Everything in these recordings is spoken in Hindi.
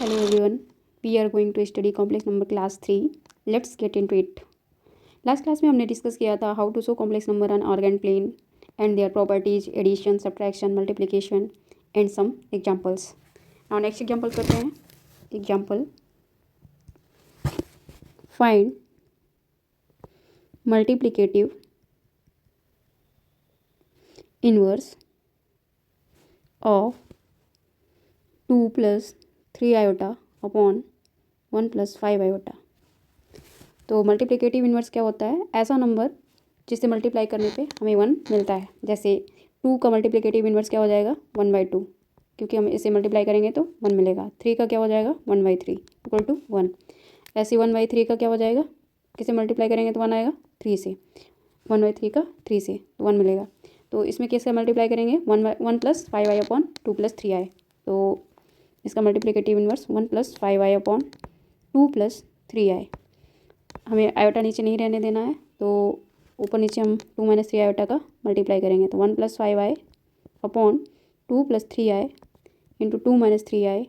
Hello everyone. We are going to study complex number class 3. Let's get into it. Last class में हमने डिस्कस किया था how to show complex number on Argand plane and their properties, addition, subtraction, multiplication and some examples. Now next example करते हैं. Example, find multiplicative inverse of 2 + 3 iota upon 1 + 5 iota. तो मल्टीप्लिकेटिव इन्वर्स क्या होता है? ऐसा नंबर जिससे मल्टीप्लाई करने पे हमें 1 मिलता है. जैसे 2 का मल्टीप्लिकेटिव इन्वर्स क्या हो जाएगा? 1/2, क्योंकि हम इसे मल्टीप्लाई करेंगे तो 1 मिलेगा. 3 का क्या हो जाएगा? 1/3 = 1. ऐसे 1/3 का क्या हो जाएगा? किसे मल्टीप्लाई करेंगे तो 1 आएगा? 3 से. 1/3 का 3 से तो 1 मिलेगा. तो इसमें किससे मल्टीप्लाई करेंगे? 1 + 5i अपॉन 2 + 3i. तो इसका multiplicative inverse 1 + 5i upon 2 + 3i. हमें आयोटा नीचे नहीं रहने देना है, तो ऊपर नीचे हम 2 - 3 आयोटा का मल्टीप्लाई करेंगे. तो 1 + 5i upon 2 + 3i into 2 - 3i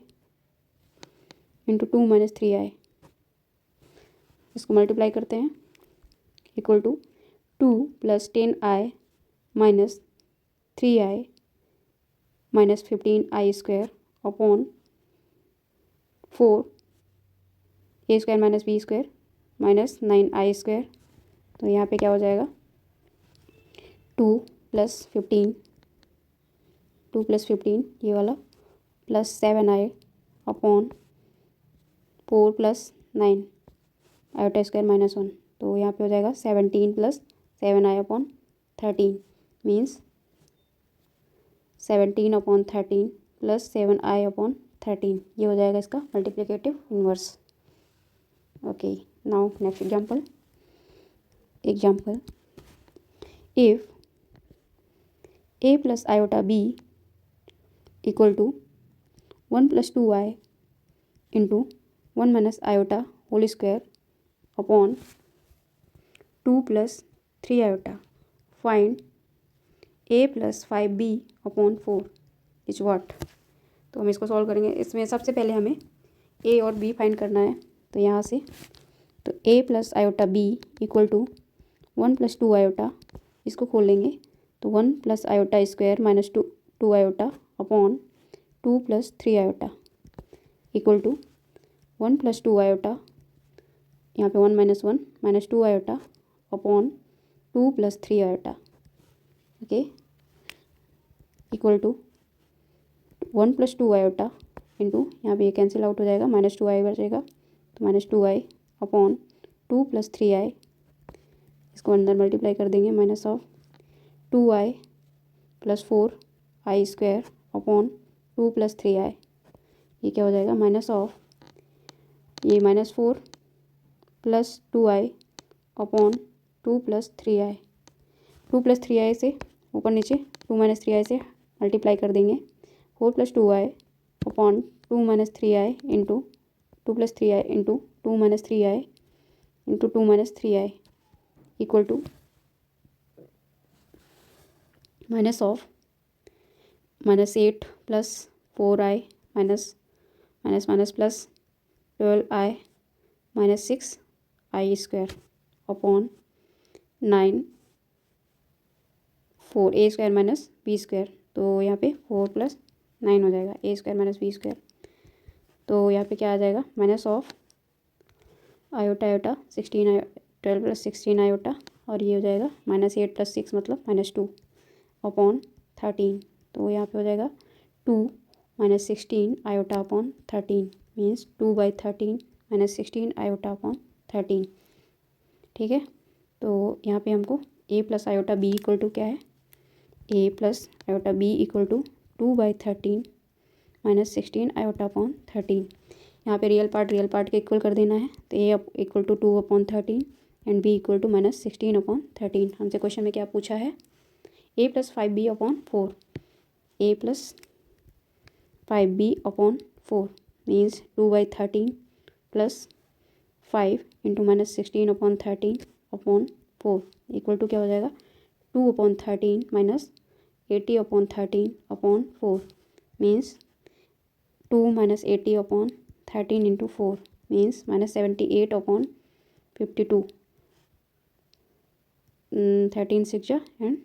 into 2 - 3i. इसको मल्टीप्लाई करते हैं. Equal to 2 + 10i minus 3i minus 15i² upon 4 a² minus b² minus 9i². तो यहाँ पे क्या हो जाएगा? 2 + 15 ये वाला प्लस 7i अपॉन 4 + 9 आयोटा² माइनस 1. तो यहाँ पे हो जाएगा 17 + 7i upon 13 means 17 upon 13 plus 7i upon 13. ये हो जाएगा इसका multiplicative inverse. Okay, now next example. If a + iota b equal to 1 + 2i into 1 - iota whole square upon 2 + 3 iota, find a + 5b upon 4 is what. तो हम इसको सॉल्व करेंगे. इसमें सबसे पहले हमें a और b फाइंड करना है. तो यहाँ से तो a + iota b equal to 1 + 2 iota, इसको खोल लेंगे तो 1 + iota² minus 2 iota upon 2 + 3 iota equal to 1 + 2 iota, यहाँ पे 1 - 1 minus 2 iota upon 2 + 3 iota. Okay, equal to 1 + 2 iota into यहाँ पे ये कैंसिल आउट हो जाएगा, -2i बचेगा तो -2i अपॉन 2 + 3i. इसको अंदर मल्टीप्लाई कर देंगे. Minus of 2i + 4i² upon 2 + 3i. ये क्या हो जाएगा? माइनस ऑफ ये -4 + 2i अपॉन 2 + 3i. 2 + 3i से ऊपर नीचे 2 - 3i से मल्टीप्लाई कर देंगे. 4 + 2i upon 2 - 3i into 2 + 3i into 2 - 3i into 2 - 3i equal to minus of -8 + 4i minus plus 12i minus 6i² upon 9 4 a² minus b². तो यहाँ पे 4 + 9 हो जाएगा a² माइनस b². तो यहाँ पे क्या आ जाएगा? माइनस ऑफ आयोटा 16 12 + 16 आयोटा, और ये हो जाएगा -8 + 6 मतलब -2 अपॉन 13. तो यहाँ पे हो जाएगा 2 - 16 iota upon 13 means 2/13 - 16 iota upon 13. ठीक है, तो यहाँ पे हमको a + iota b equal to क्या है? a + iota b equal to 2/13 - 16 iota upon 13. यहाँ पे रियल पार्ट के इक्वल कर देना है. तो a equal to 2/13 and b equal to -16/13. हमसे क्वेश्चन में क्या पूछा है? a + 5b upon 4. a + 5b upon 4 means 2/13 plus 5 into -16/13 upon 4 equal to क्या हो जाएगा? 2/13 minus 80/13 upon 4 means 2 - 80/13 13 into 4 means -78/52। 13 6 जा एंड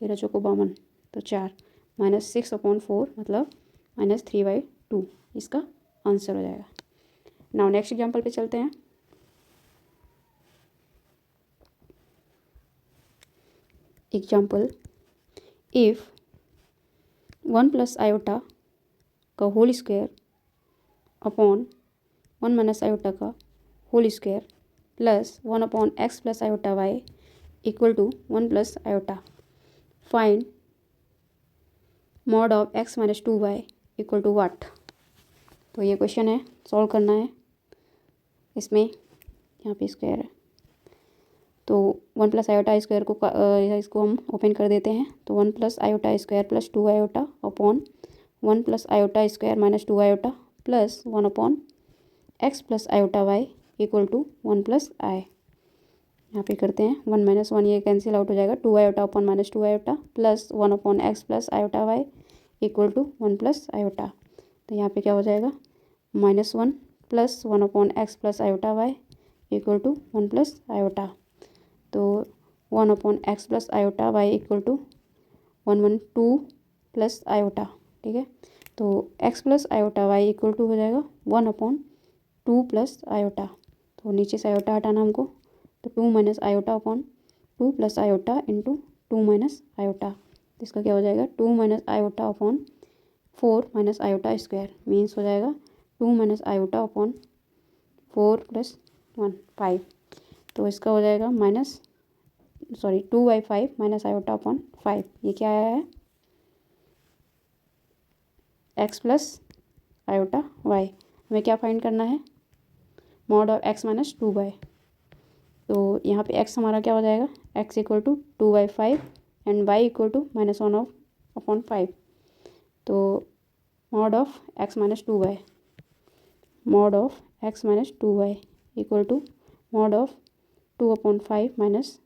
13 चौको 52 तो 4 -6/4 मतलब -3/2 इसका आंसर हो जाएगा। नाउ नेक्स्ट एग्जाम्पल पे चलते हैं। एग्जाम्पल, इफ 1 + आयोटा का होल स्क्वायर अपॉन 1 - आयोटा का whole square plus 1/x + iota y equal to 1 + iota, find mod of x - 2y equal to what. तो ये क्वेश्चन है, सॉल्व करना है। इसमें यहाँ पे स्क्वायर है तो 1 + आयोटा स्क्वायर को इसको हम ओपन कर देते हैं। तो 1 + iota square plus 2 iota upon 1 + iota square - 2 iota plus 1/x + iota y equal to 1 + i। यहाँ पे करते हैं 1 - 1 ये कैंसिल आउट हो जाएगा। 2 iota upon -2 iota plus 1/x + iota y equal to 1 + iota. तो यहाँ पे क्या हो जाएगा -1 plus 1/x + iota y equal to 1 + iota. तो 1/x + iota y equal to 112 plus iota, ठीक है। तो x + iota y equal to हो जाएगा 1/2 प्लस आयोटा। तो नीचे से आयोटा हटाना हमको, तो 2 - iota upon 2 plus iota into 2 - iota. तो इसका क्या हो जाएगा 2 - iota upon 4 - iota square means हो जाएगा 2 - आयोटा अपॉन 4 + 1 5। तो इसका हो जाएगा 2/5 - आयोटा अपॉन 5। ये क्या आया है x + आयोटा y। हमें क्या फाइंड करना है मॉड ऑफ x - 2y। तो यहाँ पे x हमारा क्या हो जाएगा x equal to 2/5 and y equal to -1/5। तो mod of x - 2y, mod of x - 2y equal to mod of 2/5 -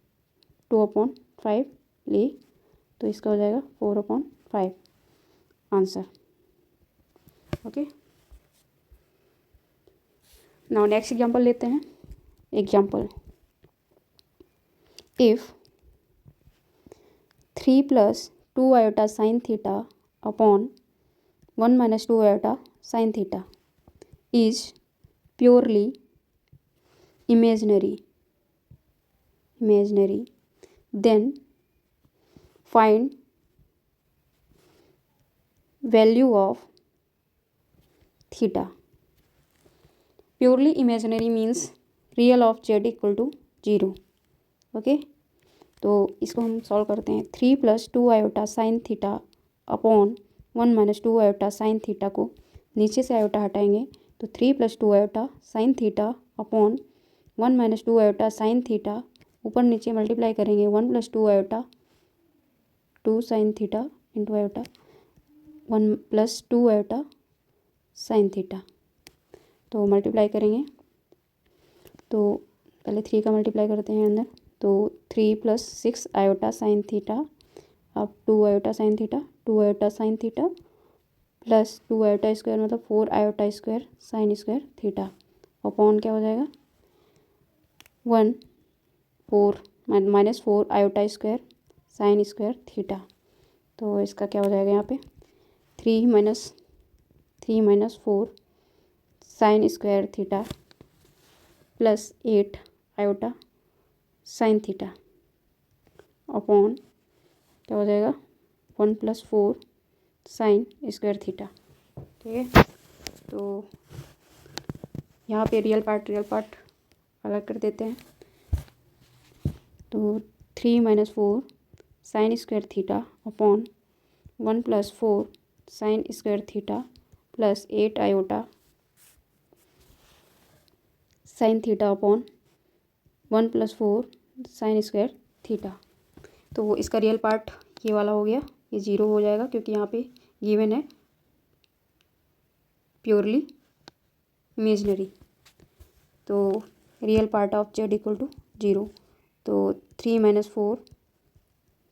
2/5 ली, तो इसका हो जाएगा 4/5 answer. Okay, now next example लेते हैं। Example, if 3 + 2 iota sine theta upon 1 - 2 iota sine theta is purely imaginary, then find value of theta। Purely imaginary means real of z equal to 0। Okay, तो इसको हम सॉल्व करते हैं। 3 + 2 iota sine theta upon 1 - 2 iota sine theta को नीचे से आयोटा हटाएंगे तो 3 + 2 iota sine theta upon 1 - 2 iota sine theta, ऊपर नीचे मल्टीप्लाई करेंगे 1 + 2 iota 2 sine theta into iota 1 + 2 iota sine theta. तो मल्टीप्लाई करेंगे तो पहले 3 का मल्टीप्लाई करते हैं अंदर, तो 3 + 6 आयोटा साइन थीटा, अब 2 iota sine theta, 2 iota sine theta plus 2 iota square मतलब 4 iota square sine square theta upon क्या हो जाएगा 4 iota square sine square theta. तो इसका क्या हो जाएगा यहाँ पे 3 - 4 sine square theta plus 8 iota sine theta upon क्या हो जाएगा 1 + 4 साइन स्क्वायर थीटा। ठीक है, तो यहाँ पे रियल पार्ट अलग कर देते हैं। तो 3 - 4 sine square theta upon 1 + 4 sine square theta plus 8 iota sine theta upon 1 + 4 sine square theta. तो इसका रियल पार्ट ये वाला हो गया, ये 0 हो जाएगा क्योंकि यहाँ पे गिवन है प्योरली इमेजिनरी। तो real part of z equal to 0। तो 3 - 4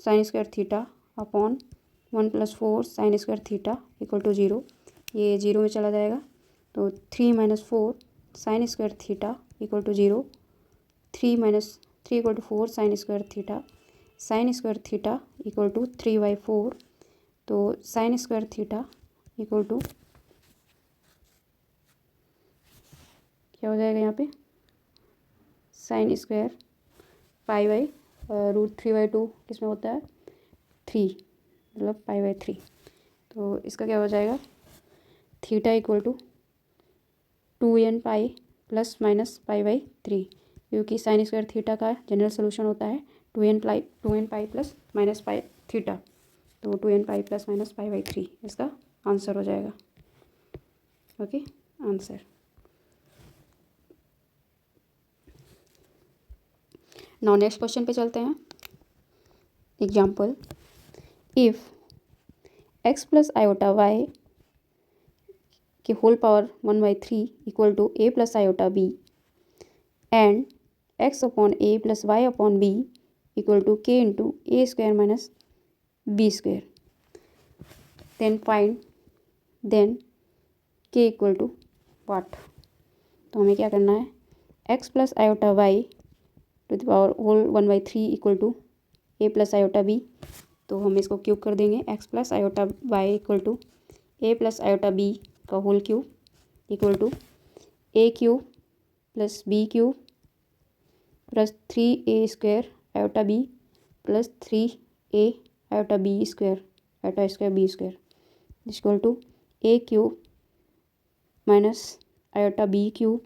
sine square theta upon 1 + 4 sine square theta equal to 0। ये 0 में चला जाएगा तो 3 - 4 sine square theta equal to 0, 3 इक्वल to 4 sine square theta, sine square theta equal to 3/4, तो sine square theta equal to क्या हो जाएगा यहाँ पे, साइन स्क्वायर √3/2 किसमें होता है 3, मतलब π/3। तो इसका क्या हो जाएगा, theta equal to 2n pi plus minus π/3, क्योंकि साइन स्क्वायर थीटा का जनरल सोल्यूशन होता है 2n pi plus minus pi theta, तो 2n पाई प्लस माइनस π/3 इसका आंसर हो जाएगा। Okay, answer. Now next question पे चलते हैं। Example, if x plus iota Y के whole power 1/3 equal to a plus iota b and x upon a plus Y upon b equal to k into a square minus b square, then k equal to what. तो हमें क्या करना है, x plus iota Y to the power whole 1/3 equal to a plus iota b, तो हम इसको क्यूब कर देंगे, x plus iota y equal to a plus iota b का whole cube equal to a cube plus b cube plus 3a square iota b plus 3a iota b square iota square b square equal to a cube minus iota b cube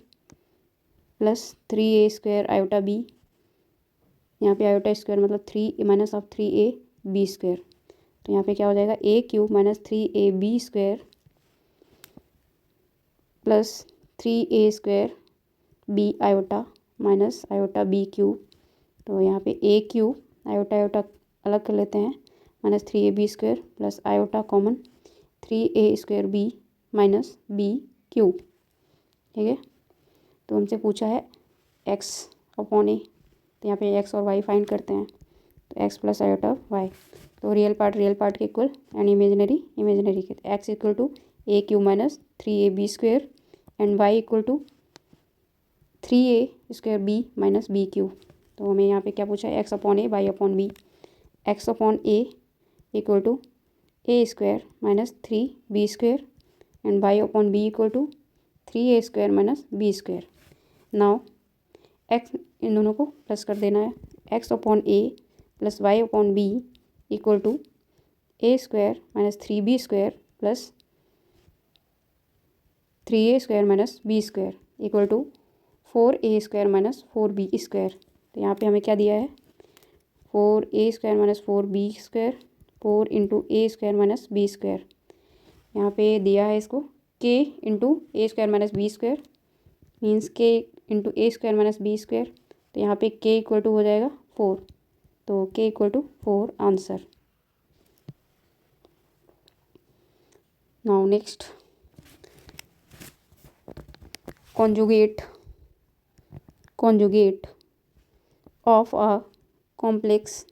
plus 3a square iota b, यहाँ पे आयोटा स्क्वायर मतलब 3 minus of 3a b square, तो यहाँ पे क्या हो जाएगा, a cube minus 3ab square plus 3a square b iota minus iota b cube, तो यहाँ पे a क्यूब आयोटा आयोटा अलग कर लेते हैं minus 3ab square plus iota common 3a square b minus b cube. ठीक है, तो हमसे पूछा है x अपॉन ए, तो यहाँ पे x और y फाइंड करते हैं, तो x प्लस आयोटा y, तो रियल पार्ट के इक्वल एंड इमेजनरी के, x equal to a cube minus 3ab square and y equal to 3a square b minus b cube. तो हमें यहाँ पे क्या पूछा है, x upon a y upon b, x upon a equal to a square minus 3b square and y upon b equal to 3a square minus b square. Now x इन दोनों को प्लस कर देना है, x upon A plus Y upon B equal to a square minus 3b square plus 3a square minus b square equal to 4a square minus 4b square. तो यहाँ पे हमें क्या दिया है, 4a square minus 4b square 4 into A square minus B square, यहाँ पे दिया है इसको k into A square minus B square means k into A square minus B square, तो यहाँ पे k इक्वल टू हो जाएगा 4, तो k equal to 4 answer. Now next, conjugate of a complex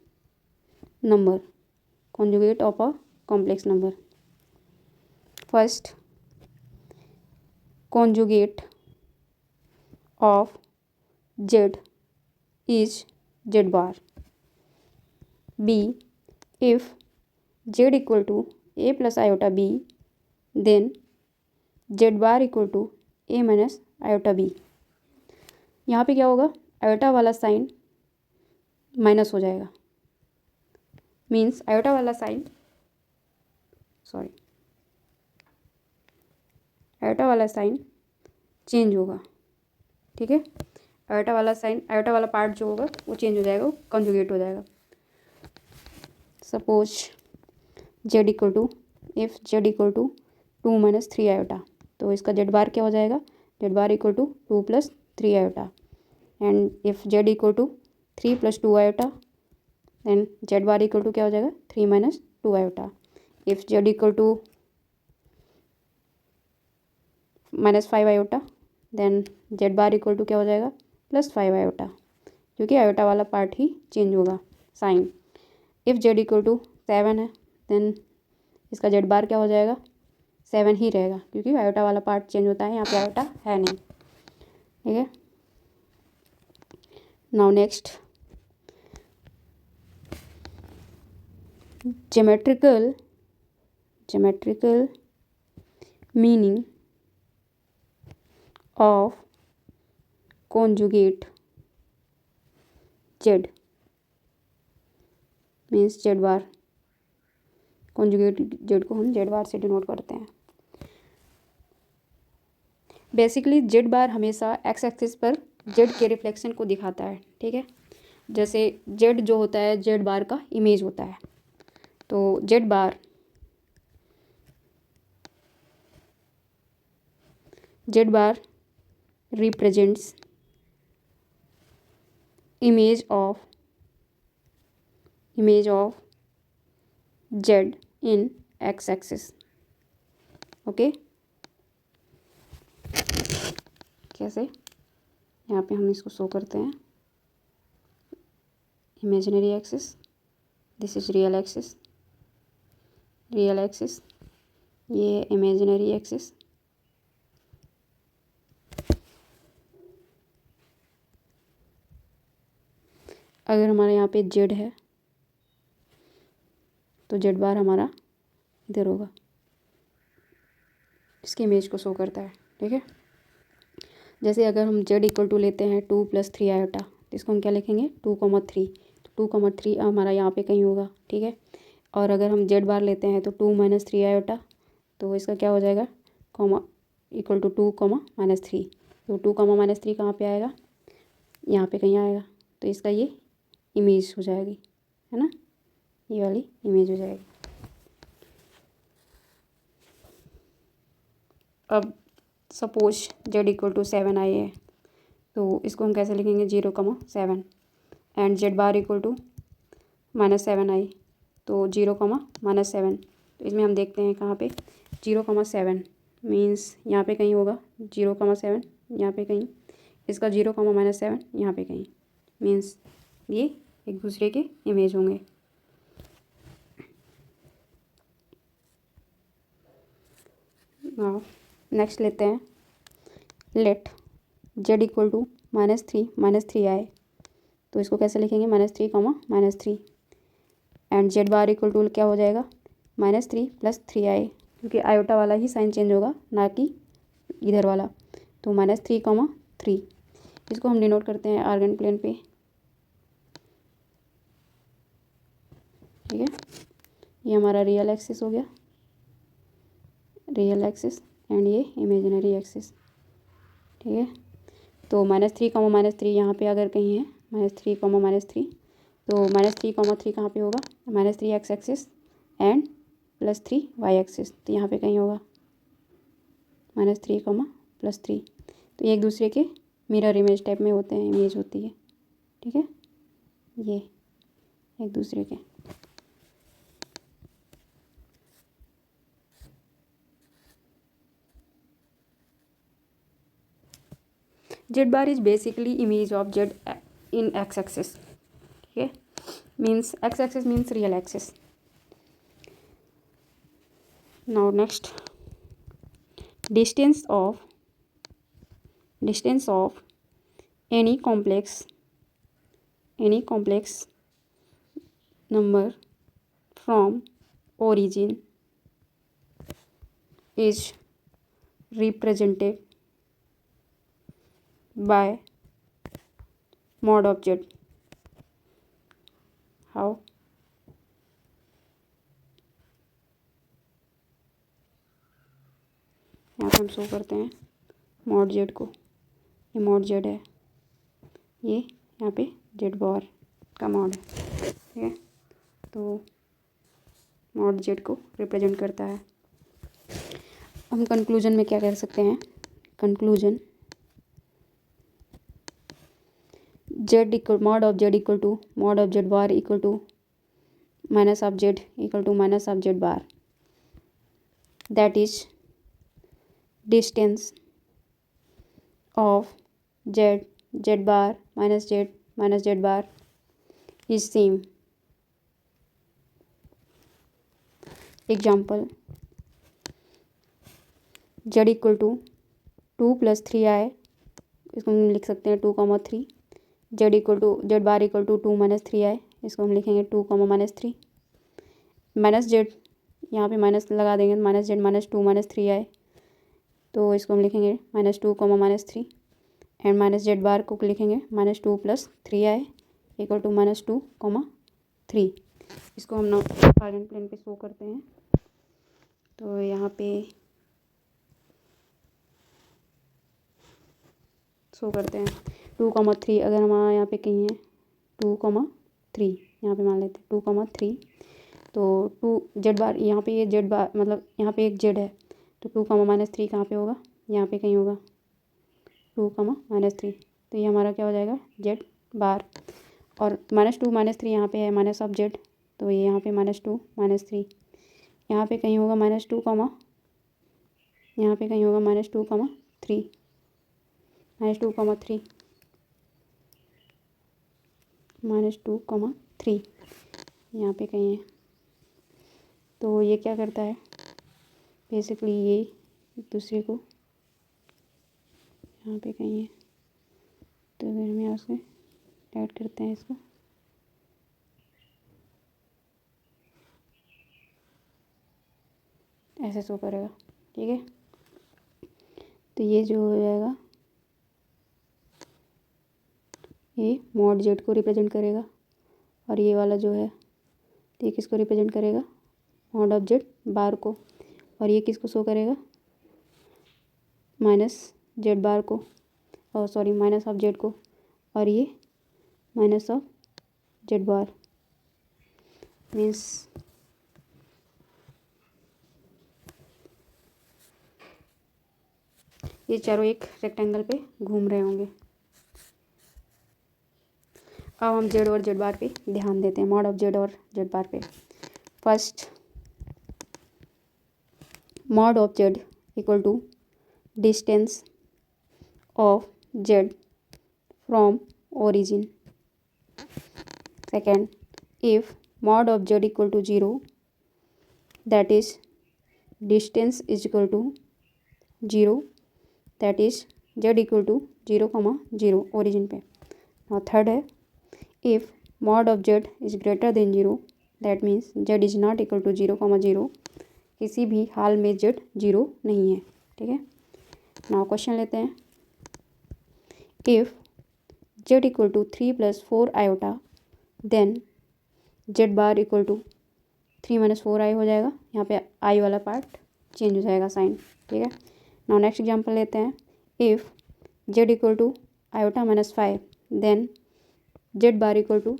number, conjugate of a complex number। First, conjugate of z is z bar. B, if z equal to a plus iota b, then z bar equal to a minus iota b। यहाँ पे क्या होगा, आयोटा वाला साइन माइनस हो जाएगा, मीन्स आयोटा वाला साइन चेंज होगा। ठीक है, आयोटा वाला पार्ट जो होगा वो चेंज हो जाएगा, वो कंजुगेट हो जाएगा। Suppose z equal to, if z equal to 2 - 3 iota, तो इसका जेड बार क्या हो जाएगा, z bar equal to 2 + 3 iota, and if Z equal to 3 + 2 iota, then Z bar equal to क्या हो जाएगा, 3 - 2 iota. If Z equal to -5 iota, then Z bar equal to क्या हो जाएगा, +5 आयोटा, क्योंकि आयोटा वाला पार्ट ही चेंज होगा sign. If z equal to 7 है, देन इसका जेड बार क्या हो जाएगा, 7 ही रहेगा, क्योंकि आयोटा वाला पार्ट चेंज होता है, यहाँ पे आयोटा है नहीं। ठीक है, now next, geometrical meaning of conjugate z means Z bar. Conjugate Z को हम जेड बार से डिनोट करते हैं। बेसिकली जेड बार हमेशा एक्स एक्सिस पर जेड के रिफ्लेक्शन को दिखाता है। ठीक है, जैसे जेड जो होता है जेड बार का इमेज होता है, तो Z bar represents image of z in x axis। Okay, कैसे, यहाँ पे हम इसको शो करते हैं, imaginary axis, this is real axis, ये इमेजिनरी एक्सिस। अगर हमारे यहाँ पे जेड है तो जेड बार हमारा इधर होगा, इसकी इमेज को शो करता है। ठीक है, जैसे अगर हम जेड इक्वल टू लेते हैं 2 + 3 आयोटा, तो इसको हम क्या लिखेंगे 2,3, तो 2,3 हमारा यहाँ पे कहीं होगा। ठीक है, और अगर हम जेड बार लेते हैं तो 2 - 3 आयोटा, तो इसका क्या हो जाएगा कॉमा इक्वल टू 2, -3, तो 2, -3 कहाँ पे आएगा, यहाँ पे कहीं आएगा, तो इसका ये इमेज हो जाएगी, है ना, ये वाली इमेज हो जाएगी। अब suppose z equal to 7 i है, तो इसको हम कैसे लिखेंगे 0,7, and z bar equal to -7 i, तो 0,-7, तो इसमें हम देखते हैं कहाँ पे 0,7 मीन्स यहाँ पे कहीं होगा 0,7, यहाँ पे कहीं, इसका 0,-7 यहाँ पे कहीं, मीन्स ये एक दूसरे के इमेज होंगे। नेक्स्ट लेते हैं, लेट जेड इक्वल टू -3 आए, तो इसको कैसे लिखेंगे -3, -3, and z bar equal to क्या हो जाएगा -3 + 3 आए, क्योंकि आयोटा वाला ही साइन चेंज होगा ना कि इधर वाला, तो -3, 3, इसको हम डिनोट करते हैं आर्गन प्लेन पे। ठीक है, ये हमारा रियल एक्सिस हो गया, रियल एक्सिस, एंड ये इमेजिनरी एक्सिस। ठीक है, तो -3, -3 यहाँ पे अगर कहीं है -3, -3, तो -3, 3 कहाँ पे होगा -3 x axis and +3 y axis, तो यहाँ पे कहीं होगा -3, +3, तो ये एक दूसरे के मिरर इमेज टाइप में होते हैं, इमेज होती है। ठीक है, ये एक दूसरे के। Z bar is basically image of Z in x axis. ठीक है, means x axis means real axis. Now next, distance of any complex number from origin is represented by mod of z। how, यहाँ पे हम शो करते हैं मॉड जेड को, ये मॉड जेड है, ये यहाँ पे जेड बार का मॉड है। ठीक है, तो मॉड जेड को रिप्रेजेंट करता है। हम कंक्लूजन में क्या कह सकते हैं, conclusion z equal mod of z equal to mod of z bar equal to minus of z equal to minus of z bar, that is distance of z bar minus z bar is same। Example, z equal to 2+3i, इसको हम लिख सकते हैं 2, 3। Z bar equal to 2-3i, इसको हम लिखेंगे 2, -3। माइनस जेड, यहाँ पे माइनस लगा देंगे, -जेड -2 -3i, तो इसको हम लिखेंगे -2, -3। एंड माइनस जेड बार को लिखेंगे -2+3i इक्वल टू -2, 3। इसको हम नॉर्मल प्लेन पे शो करते हैं। तो यहाँ पे शो करते हैं 2, 3। अगर हमारा यहाँ पे कहीं है 2, 3, यहाँ पे मान लेते हैं 2, 3, तो 2 जेड बार, यहाँ पे ये जेड बार मतलब यहाँ पे एक जेड है, तो 2, -3 कहाँ पे होगा, यहाँ पे कहीं होगा 2, -3। तो ये हमारा क्या हो जाएगा, जेड बार। और -2, -3 यहाँ पे है माइनस ऑफ जेड, तो ये यहाँ पे -2, -3 यहाँ पे कहीं होगा -2, यहाँ पे कहीं होगा -2, 3, -2, 3, -2, 3 यहाँ पे कहीं है। तो ये क्या करता है, बेसिकली ये दूसरे को यहाँ पे कहीं है, तो अगर हम यहाँ से ऐड करते हैं इसको, ऐसे शो करेगा, ठीक है। तो ये जो हो जाएगा, ये मॉड जेड को रिप्रेजेंट करेगा, और ये वाला जो है ये किसको रिप्रेजेंट करेगा, मॉड ऑफ जेड बार को, और ये किसको शो करेगा, माइनस जेड बार को, और सॉरी माइनस ऑफ जेड को, और ये minus of z bar. Means ये चारों एक रेक्टेंगल पे घूम रहे होंगे। अब हम जेड और जेड बार पे ध्यान देते हैं, मॉड ऑफ जेड और जेड बार पे। First, mod of z equal to distance of z from origin. Second, if mod of z equal to 0, that is distance is equal to 0, that is z equal to 0, 0 origin पे। now third है, if mod of z is greater than 0, that means z is not equal to 0, 0, किसी भी हाल में z 0 नहीं है, ठीक है। now क्वेश्चन लेते हैं, if z equal to 3+4 iota, then z bar equal to 3-4i हो जाएगा। यहाँ पे i वाला पार्ट चेंज हो जाएगा साइन, ठीक है। नाउ नेक्स्ट एग्जांपल लेते हैं, if z equal to iota -5, then z bar equal to,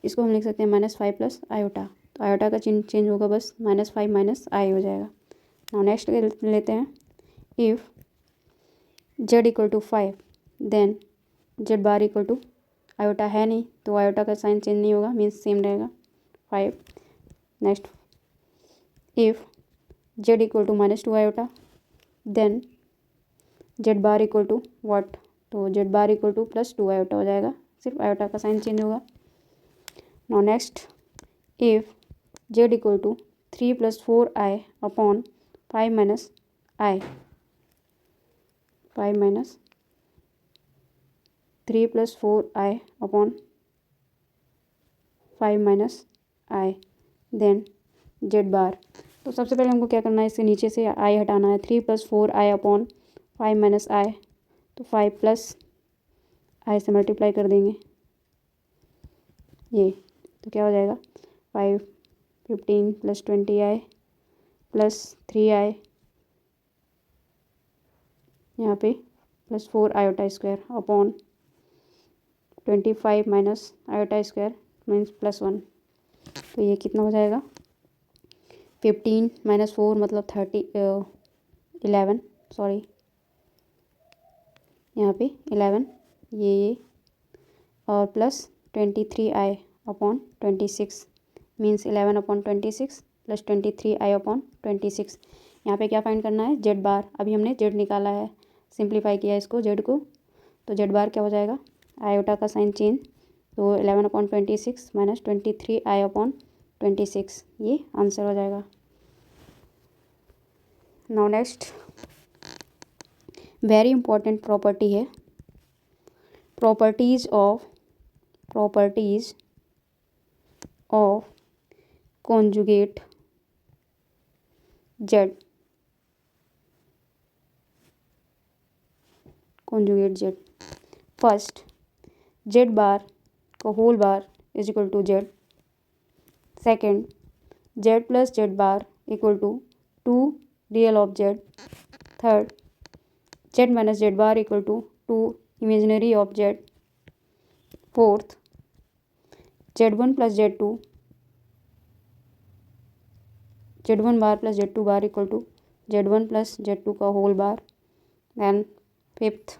इसको हम लिख सकते हैं -5 + iota, तो iota का चिन्ह चेंज होगा, बस -5 - i हो जाएगा। नाउ नेक्स्ट लेते हैं, if z equal to 5, then z bar equal to, iota है नहीं तो आयोटा का साइन चेंज नहीं होगा, मीन्स सेम रहेगा 5। Next, if z equal to -2 iota, then z bar equal to what, तो z bar equal to +2 iota हो जाएगा, सिर्फ आयोटा का साइन चेंज होगा। Now next, if z equal to 3+4i upon 5 - i, 5 - 3+4i upon 5 - i, then z bar. तो सबसे पहले हमको क्या करना है, इससे नीचे से i हटाना है। 3+4i अपॉन 5 - i, तो 5 + i से मल्टीप्लाई कर देंगे ये, तो क्या हो जाएगा 5, 15 + 20i + 3i, यहाँ पे +4 iota square upon 25 - iota square means +1, तो ये कितना हो जाएगा 15 - 4 मतलब 11, सॉरी यहाँ पे 11, ये और plus 23i upon 26 means 11 upon 26 + 23i upon 26। यहाँ पे क्या फाइंड करना है, जेड बार। अभी हमने जेड निकाला है, सिंप्लीफाई किया इसको जेड को, तो जेड बार क्या हो जाएगा, आयोटा का साइन चेंज, तो 11 अपॉन 26 - 23i अपॉन 26, ये आंसर हो जाएगा। Now next very important property है, properties of conjugate Z, conjugate Z. First, Z bar का whole bar is equal to Z. Second, Z plus Z bar equal to two real of Z. Third, Z minus Z bar equal to two imaginary of Z. Fourth, Z one plus Z two, Z one bar plus Z two bar equal to Z one plus Z two का whole bar. Then fifth,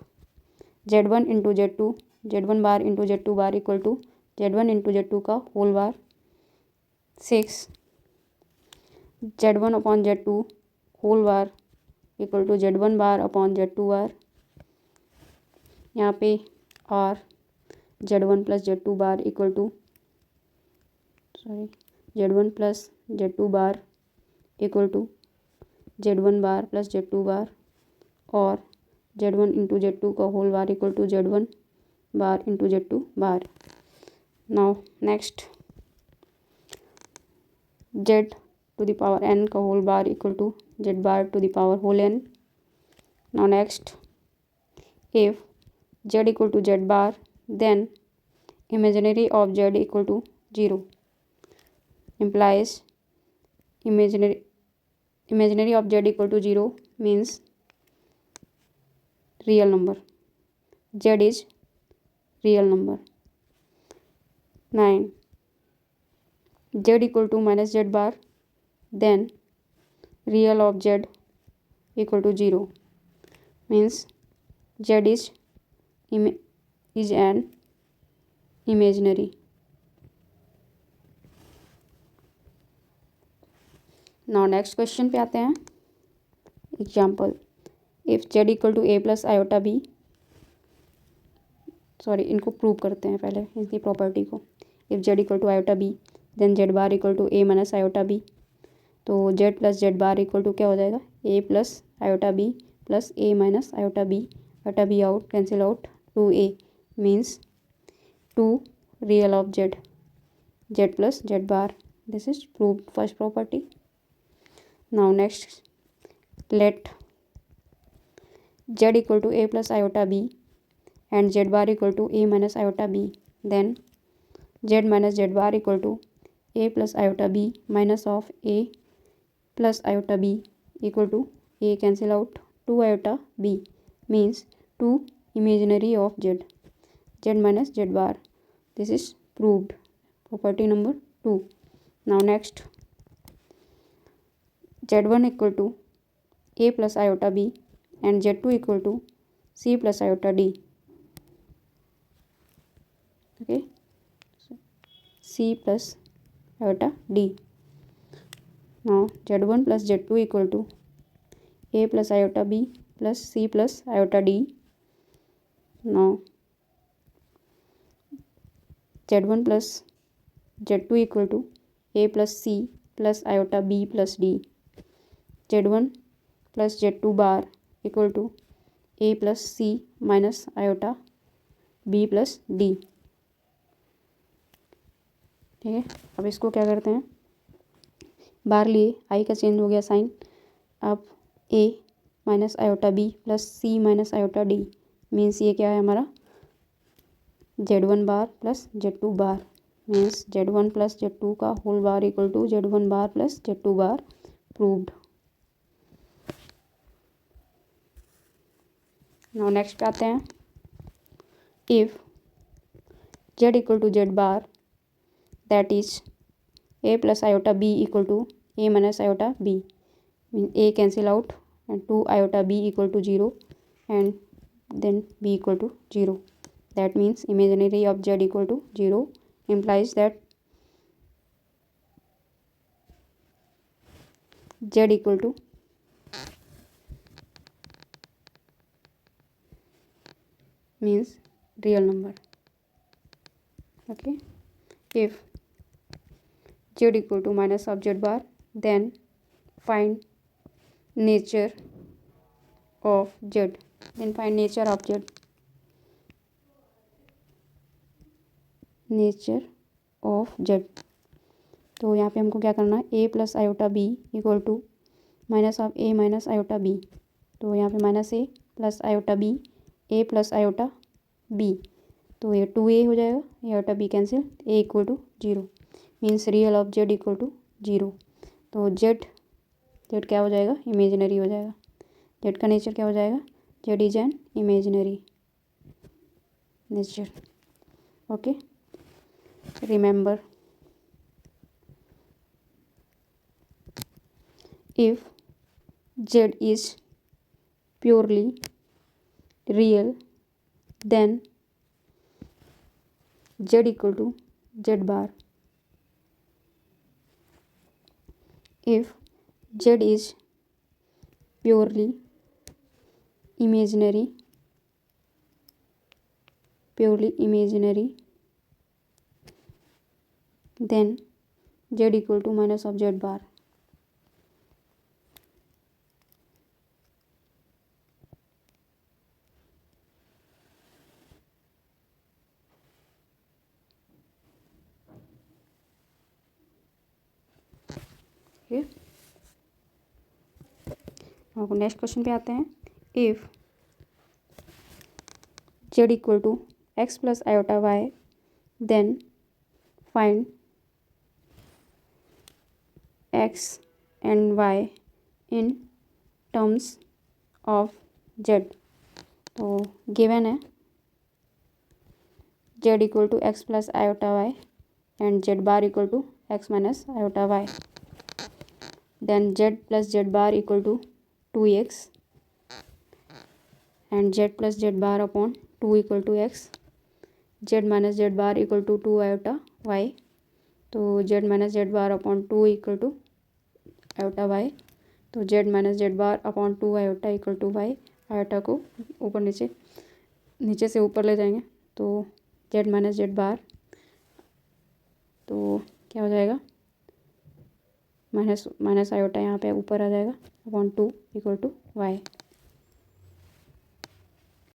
Z one into Z two, Z one bar into Z two bar equal to Z one into Z two का whole bar. Six, Z one upon Z two whole bar equal to Z one bar upon Z two bar. यहाँ पे are Z one plus Z two bar equal to Z one plus Z two bar equal to Z one bar plus Z two bar, और Z one into Z two का whole bar equal to Z one bar into Z two bar. Now next, Z to the power N का whole bar equal to Z bar to the power whole N. Now next, if Z equal to Z bar then imaginary of z equal to 0 implies imaginary of z equal to 0 means real number, z is real number. 9, z equal to minus z bar then real of z equal to 0 means z is an imaginary. Now next question पे आते हैं। Example, if Z equal to A plus iota B, sorry इनको प्रूव करते हैं पहले इनकी प्रॉपर्टी को। If Z equal to iota B then Z bar equal to A minus iota B, तो Z plus Z bar equal to क्या हो जाएगा, A plus iota B plus A minus iota B out cancel out two A means two real of Z, Z plus Z bar. This is proved first property. Now next, let z equal to a plus iota b and z bar equal to a minus iota b, then z minus z bar equal to a plus iota b minus of a plus iota b equal to a cancel out 2 iota b means 2 imaginary of z, z minus z bar. This is proved property number 2. Now next, z1 equal to a plus iota b and z2 equal to c plus iota d. Okay, c plus iota d. Now z1 plus z2 equal to a plus iota b plus c plus iota d. Now z1 plus z2 equal to a plus c plus iota b plus d. z1 plus z2 bar equal to a plus c minus iota b plus d. ठीक है, अब इसको क्या करते हैं, बार लिए आई का चेंज हो गया साइन, अब a minus iota b plus c minus iota d means ये क्या है हमारा z1 bar plus z2 bar means z1 plus z2 का whole bar equal to z1 bar plus z2 bar proved. Now next पे आते हैं, if z equal to z bar that is a plus iota b equal to a minus iota b, a cancel out and 2 iota b equal to 0 and then b equal to 0, that means imaginary of z equal to 0 implies that z equal to means real number. Okay, if z equal to minus of z bar then find nature of z. Then find nature of z. Nature of z. तो यहाँ पे हमको क्या करना है, a plus iota b equal to minus of a minus iota B. तो यहाँ पे minus a plus iota b, a plus iota B, तो ये 2a हो जाएगा, iota b cancel, a equal to 0 means real of z equal to 0। तो जेड क्या हो जाएगा, इमेजिनरी हो जाएगा। जेड का नेचर क्या हो जाएगा, Z is an imaginary nature. Okay, remember, if z is purely real, then z equal to z bar. If z is purely imaginary, then z equal to minus of z bar. Okay, अब नेक्स्ट क्वेश्चन पे आते हैं। If z equal to x plus iota y, then find x and y in terms of z। तो गिवन है z equal to x plus iota y and z bar equal to x minus iota y. Then z plus z bar equal to 2x and z plus z bar upon 2 equal to x, z minus z bar equal to 2 iota y. तो z minus z bar upon 2 equal to iota y. तो z minus z bar upon 2 iota equal to Y. Iota को ऊपर नीचे से ऊपर ले जाएंगे तो z माइनस z बार, तो क्या हो जाएगा, माइनस आयोटा यहाँ पे ऊपर आ जाएगा अपॉन 2 इक्वल टू वाई।